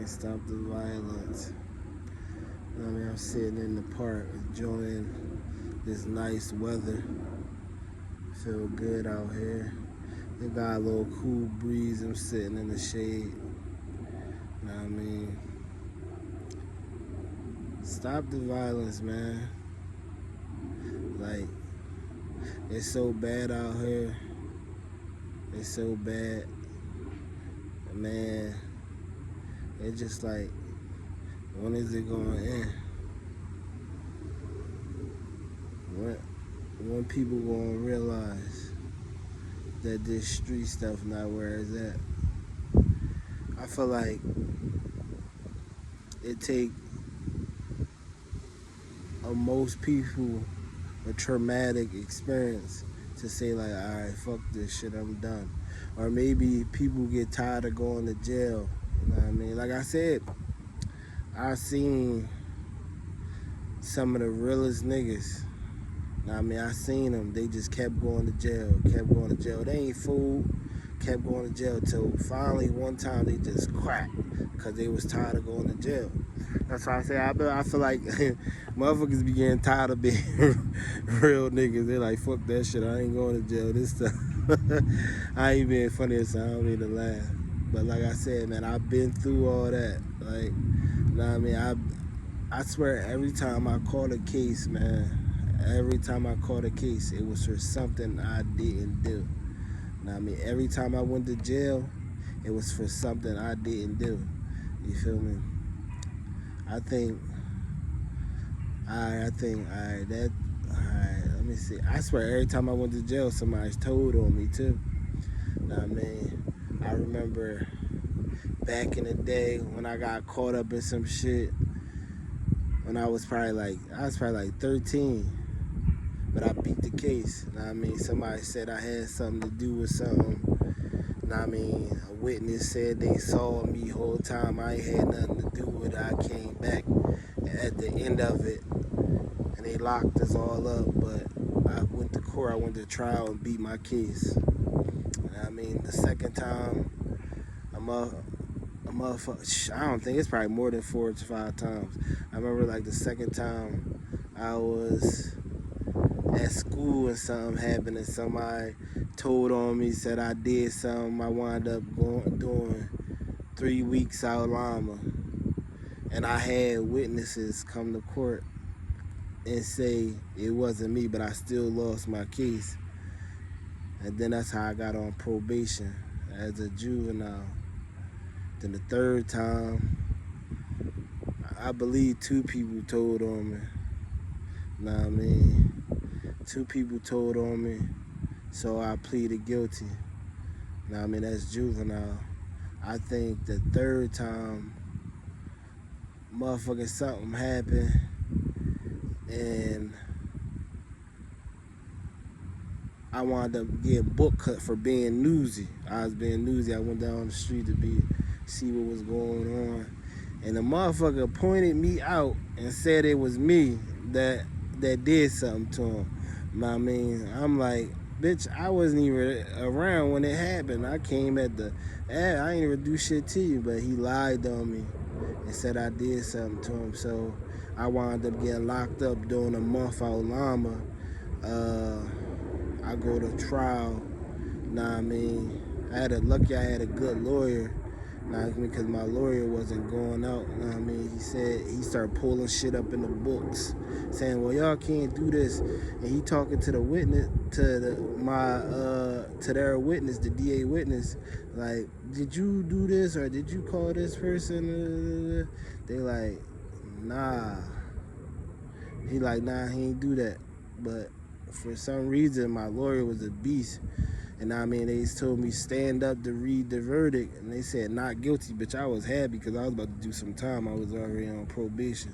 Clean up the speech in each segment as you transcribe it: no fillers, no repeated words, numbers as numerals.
mean? Stop the violence. I mean, I'm sitting in the park enjoying this nice weather. Feel good out here. It got a little cool breeze. I'm sitting in the shade. Know what I mean? Stop the violence, man. Like, it's so bad out here. It's so bad. Man, it's just like, when is it going to end? When people going to realize that this street stuff not where it's at? I feel like it take most people a traumatic experience to say like, all right, fuck this shit, I'm done. Or maybe people get tired of going to jail. You know what I mean? Like I said, I seen some of the realest niggas. You know what I mean? I seen them. They just kept going to jail, kept going to jail. They ain't fooled, kept going to jail till finally one time they just cracked because they was tired of going to jail. That's why I say I feel like motherfuckers be getting tired of being real niggas. They like, fuck that shit. I ain't going to jail. This stuff. I ain't being funny, so I don't mean to laugh. But like I said, man, I've been through all that. Like, you know what I mean? I swear every time I caught a case, man, every time I caught a case, it was for something I didn't do. You know what I mean? Every time I went to jail, it was for something I didn't do. You feel me? I think, let me see. I swear every time I went to jail, somebody told on me too. You know what I mean? I remember back in the day when I got caught up in some shit when I was probably like 13. But I beat the case. You know what I mean? Somebody said I had something to do with something. You know what I mean? A witness said they saw me the whole time. I ain't had nothing to do with it. I came back at the end of it and they locked us all up. But I went to court, I went to trial and beat my case. You know what I mean? The second time, a motherfucker, I don't think it's probably more than 4 to 5 times. I remember like the second time I was at school and something happened and somebody told on me, said I did something. I wound up doing 3 weeks out Lama. And I had witnesses come to court and say it wasn't me, but I still lost my case. And then that's how I got on probation as a juvenile. Then the third time, I believe 2 people told on me. You know what I mean? 2 people told on me, so I pleaded guilty. You know what I mean? That's juvenile. I think the third time, motherfucking something happened, and I wound up getting book cut for being newsy. I was being newsy. I went down the street to see what was going on, and the motherfucker pointed me out and said it was me that did something to him. I mean, I'm like, bitch, I wasn't even around when it happened. I came at I didn't even do shit to you, but he lied on me and said I did something to him. So I wound up getting locked up during a month out Lama. I go to trial. Nah, I mean, I had a good lawyer. Nah, because my lawyer wasn't going out. Nah, I mean, he started pulling shit up in the books, saying, "Well, y'all can't do this." And he talking to the witness, to their witness, the DA witness, like, "Did you do this or did you call this person?" They like, "Nah." He like, "Nah, he ain't do that." But for some reason, my lawyer was a beast. And I mean, they told me stand up to read the verdict, and they said not guilty. Bitch, I was happy because I was about to do some time. I was already on probation.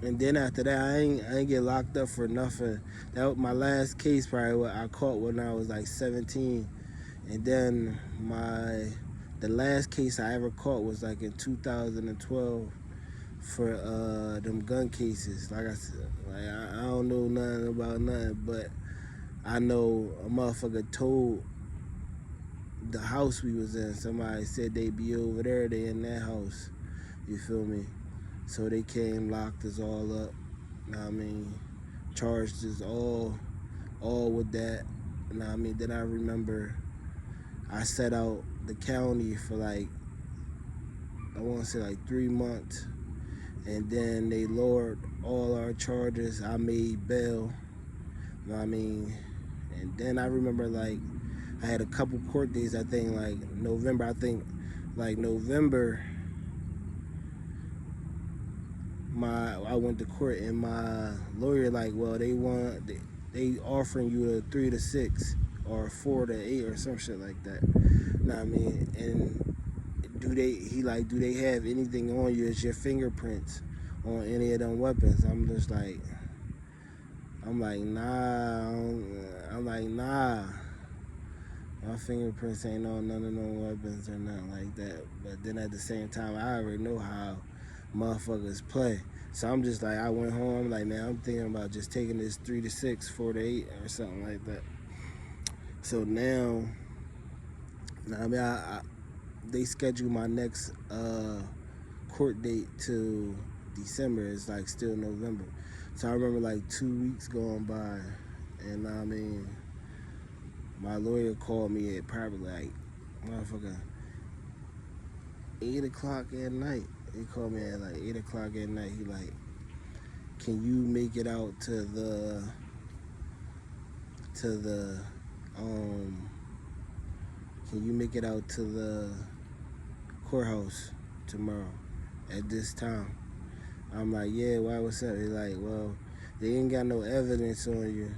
And then after that, I ain't get locked up for nothing. That was my last case, probably what I caught when I was like 17. And then the last case I ever caught was like in 2012 for them gun cases. Like I said, like I don't know nothing about nothing, but I know a motherfucker told the house we was in. Somebody said they be over there, they in that house. You feel me? So they came, locked us all up. Know what I mean? Charged us all with that. Know what I mean? Then I remember I set out the county for like, I want to say like 3 months. And then they lowered all our charges. I made bail. Know what I mean? And then I remember like I had a couple court days, I think like November, I went to court and my lawyer like, well, they offering you a 3 to 6 or 4 to 8 or some shit like that. Know what I mean? And do they have anything on you as your fingerprints on any of them weapons? I'm like, nah. My fingerprints ain't on none of no weapons or nothing like that. But then at the same time, I already know how motherfuckers play. So I'm just like, I went home, I'm like, man, I'm thinking about just taking this 3 to 6, 4 to 8 or something like that. So now, I mean, they scheduled my next court date to December. It's like still November. So I remember like 2 weeks going by, and I mean, my lawyer called me at probably like, motherfucker, 8 o'clock at night. He called me at like 8 o'clock at night. He like, can you make it out to the courthouse tomorrow at this time? I'm like, yeah, why, what's up? He's like, well, they ain't got no evidence on you,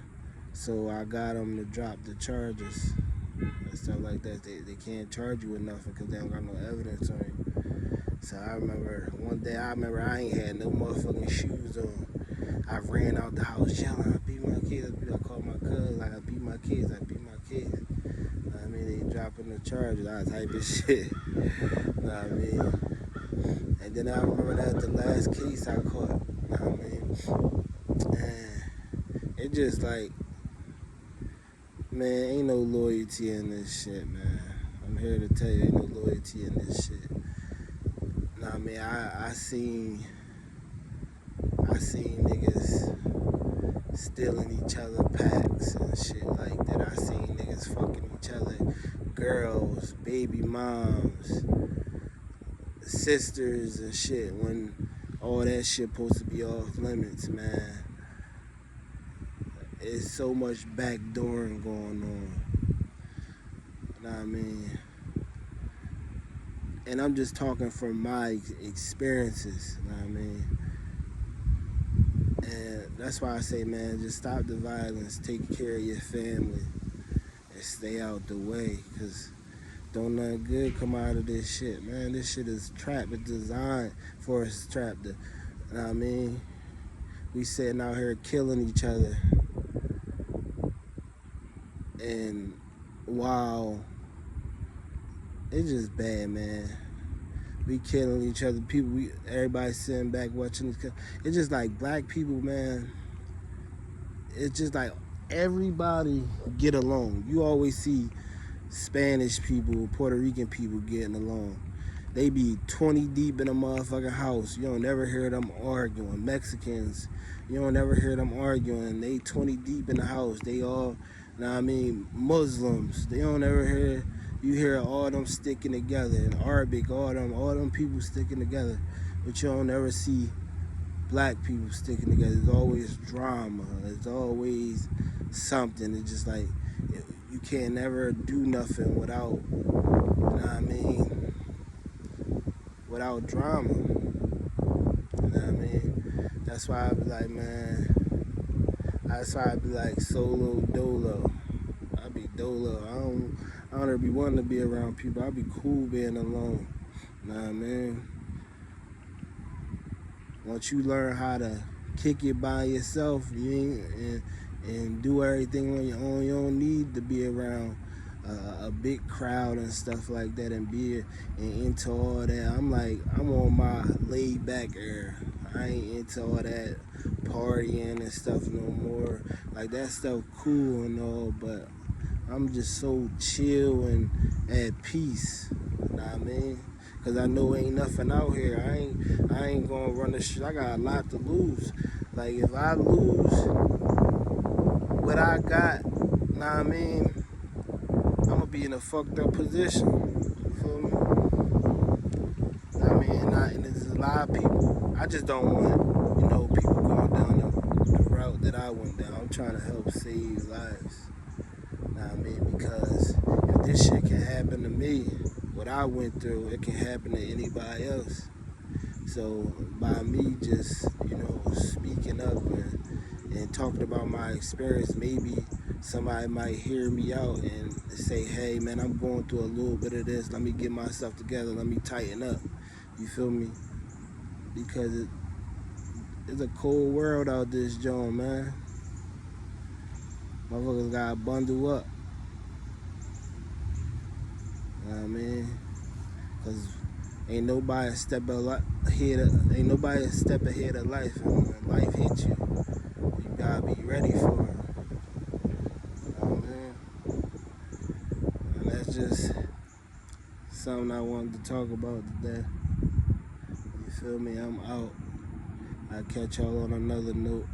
so I got them to drop the charges and stuff like that. They can't charge you with nothing because they don't got no evidence on you. So I remember one day, I ain't had no motherfucking shoes on. I ran out the house yelling, I beat my kids. I called my cousin, like, I beat my kids. I mean, they dropping the charges, all type of shit. I mean, and then I remember that the last case I caught. I mean, and it just like, man, ain't no loyalty in this shit, man. I'm here to tell you, ain't no loyalty in this shit. I mean, I seen niggas stealing each other packs and shit like that. I seen niggas fucking each other, girls, baby moms, sisters and shit, when all that shit supposed to be off limits, man. It's so much backdooring going on. You know what I mean? And I'm just talking from my experiences, you know what I mean? And that's why I say, man, just stop the violence, take care of your family, and stay out the way, because don't nothing good come out of this shit, man. This shit is trapped. It's designed for us to trap. You know what I mean? We sitting out here killing each other. And wow, it's just bad, man. We killing each other. Everybody sitting back watching this. It's just like black people, man. It's just like everybody get along. You always see Spanish people, Puerto Rican people getting along. They be 20 deep in a motherfucking house. You don't never hear them arguing. Mexicans, you don't never hear them arguing. They 20 deep in the house. They all, you know what I mean, Muslims. They don't ever hear, you hear all them sticking together. In Arabic, all them people sticking together. But you don't ever see black people sticking together. There's always drama. There's always something. It's just like, you can't never do nothing without, you know what I mean, without drama. You know what I mean? That's why I be like, man, that's why I be like solo dolo. I be dolo. I don't ever be wanting to be around people. I be cool being alone. You know what I mean? Once you learn how to kick it by yourself, and do everything on your own, you don't need to be around a big crowd and stuff like that and be into all that. I'm on my laid back era. I ain't into all that partying and stuff no more. Like, that stuff cool and all, but I'm just so chill and at peace. You know what I mean? Cause I know ain't nothing out here. I ain't gonna run the shit. I got a lot to lose. Like if I lose what I got, you know what I mean? I'm gonna be in a fucked up position. You feel me? I mean, and there's a lot of people. I just don't want, people going down the route that I went down. I'm trying to help save lives. You know what I mean? Because if this shit can happen to me, what I went through, it can happen to anybody else. So by me just, speaking up and talking about my experience, maybe somebody might hear me out and say, hey man, I'm going through a little bit of this. Let me get myself together. Let me tighten up. You feel me? Because it's a cold world out this joint, man. Motherfuckers gotta bundle up. You know what I mean? Cause ain't nobody a step ahead of life. And when life hits you, you gotta be ready for it. You know what I mean? And that's just something I wanted to talk about today. You feel me? I'm out. I'll catch y'all on another note.